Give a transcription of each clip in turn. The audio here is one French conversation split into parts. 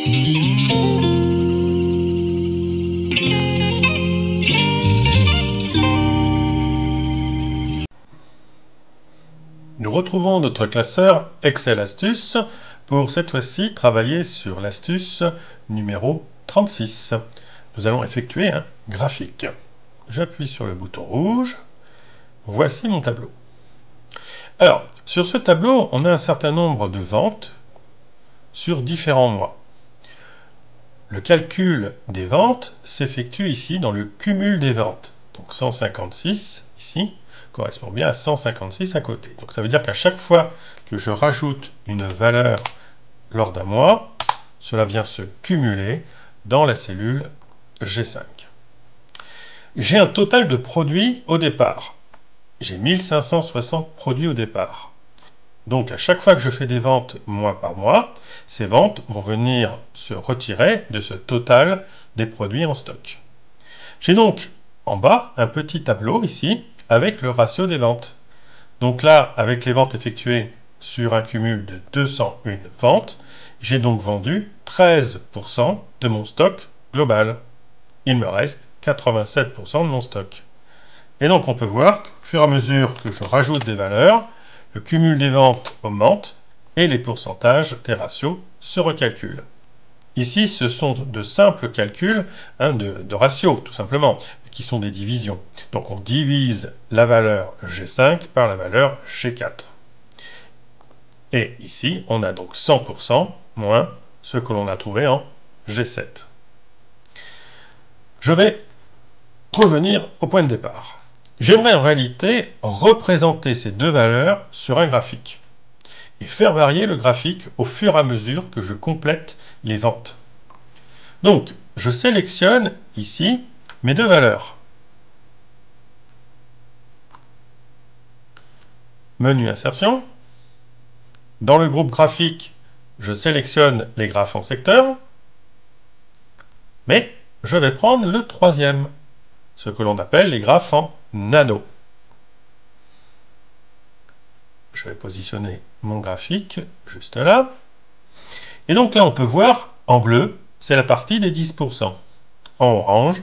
Nous retrouvons notre classeur Excel Astuces pour cette fois-ci travailler sur l'astuce numéro 36. Nous allons effectuer un graphique. J'appuie sur le bouton rouge. Voici mon tableau. Alors, sur ce tableau, on a un certain nombre de ventes sur différents mois. Le calcul des ventes s'effectue ici dans le cumul des ventes. Donc 156 ici correspond bien à 156 à côté. Donc ça veut dire qu'à chaque fois que je rajoute une valeur lors d'un mois, cela vient se cumuler dans la cellule G5. J'ai un total de produits au départ. J'ai 1560 produits au départ. Donc à chaque fois que je fais des ventes mois par mois, ces ventes vont venir se retirer de ce total des produits en stock. J'ai donc en bas un petit tableau ici avec le ratio des ventes. Donc là, avec les ventes effectuées sur un cumul de 201 ventes, j'ai donc vendu 13% de mon stock global. Il me reste 87% de mon stock. Et donc on peut voir qu'au fur et à mesure que je rajoute des valeurs, le cumul des ventes augmente et les pourcentages des ratios se recalculent. Ici, ce sont de simples calculs de ratios, tout simplement, qui sont des divisions. Donc on divise la valeur G5 par la valeur G4. Et ici, on a donc 100% moins ce que l'on a trouvé en G7. Je vais revenir au point de départ. J'aimerais en réalité représenter ces deux valeurs sur un graphique et faire varier le graphique au fur et à mesure que je complète les ventes. Donc, je sélectionne ici mes deux valeurs. Menu insertion. Dans le groupe graphique, je sélectionne les graphes en secteur, mais je vais prendre le troisième, ce que l'on appelle les graphes en nano. Je vais positionner mon graphique juste là. Et donc là, on peut voir en bleu, c'est la partie des 10%. En orange,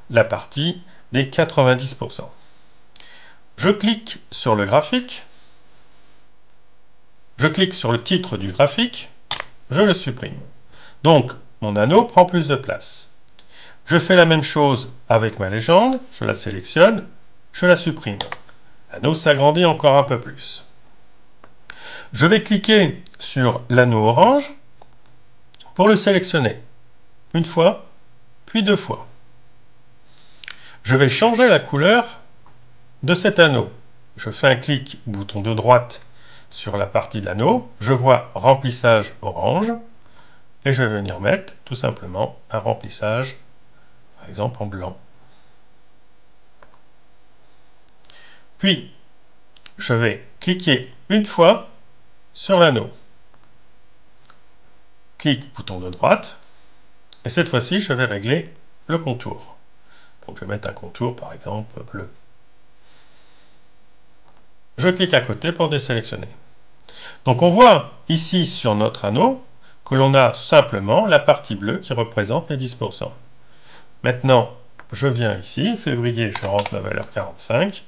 la partie des 90%. Je clique sur le graphique. Je clique sur le titre du graphique. Je le supprime. Donc, mon anneau prend plus de place. Je fais la même chose avec ma légende. Je la sélectionne. Je la supprime. L'anneau s'agrandit encore un peu plus. Je vais cliquer sur l'anneau orange pour le sélectionner. Une fois, puis deux fois. Je vais changer la couleur de cet anneau. Je fais un clic, bouton de droite, sur la partie de l'anneau. Je vois remplissage orange. Et je vais venir mettre tout simplement un remplissage, par exemple en blanc. Puis, je vais cliquer une fois sur l'anneau. Clic, bouton de droite. Et cette fois-ci, je vais régler le contour. Donc, je vais mettre un contour, par exemple, bleu. Je clique à côté pour désélectionner. Donc, on voit ici sur notre anneau que l'on a simplement la partie bleue qui représente les 10%. Maintenant, je viens ici, février, je rentre la valeur 45,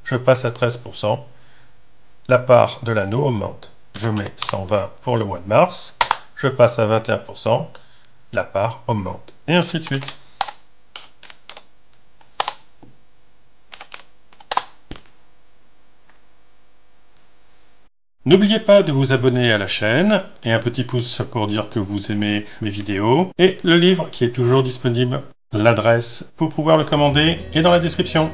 je passe à 13%, la part de l'anneau augmente. Je mets 120 pour le mois de mars, je passe à 21%, la part augmente, et ainsi de suite. N'oubliez pas de vous abonner à la chaîne, et un petit pouce pour dire que vous aimez mes vidéos, et le livre qui est toujours disponible. L'adresse pour pouvoir le commander est dans la description.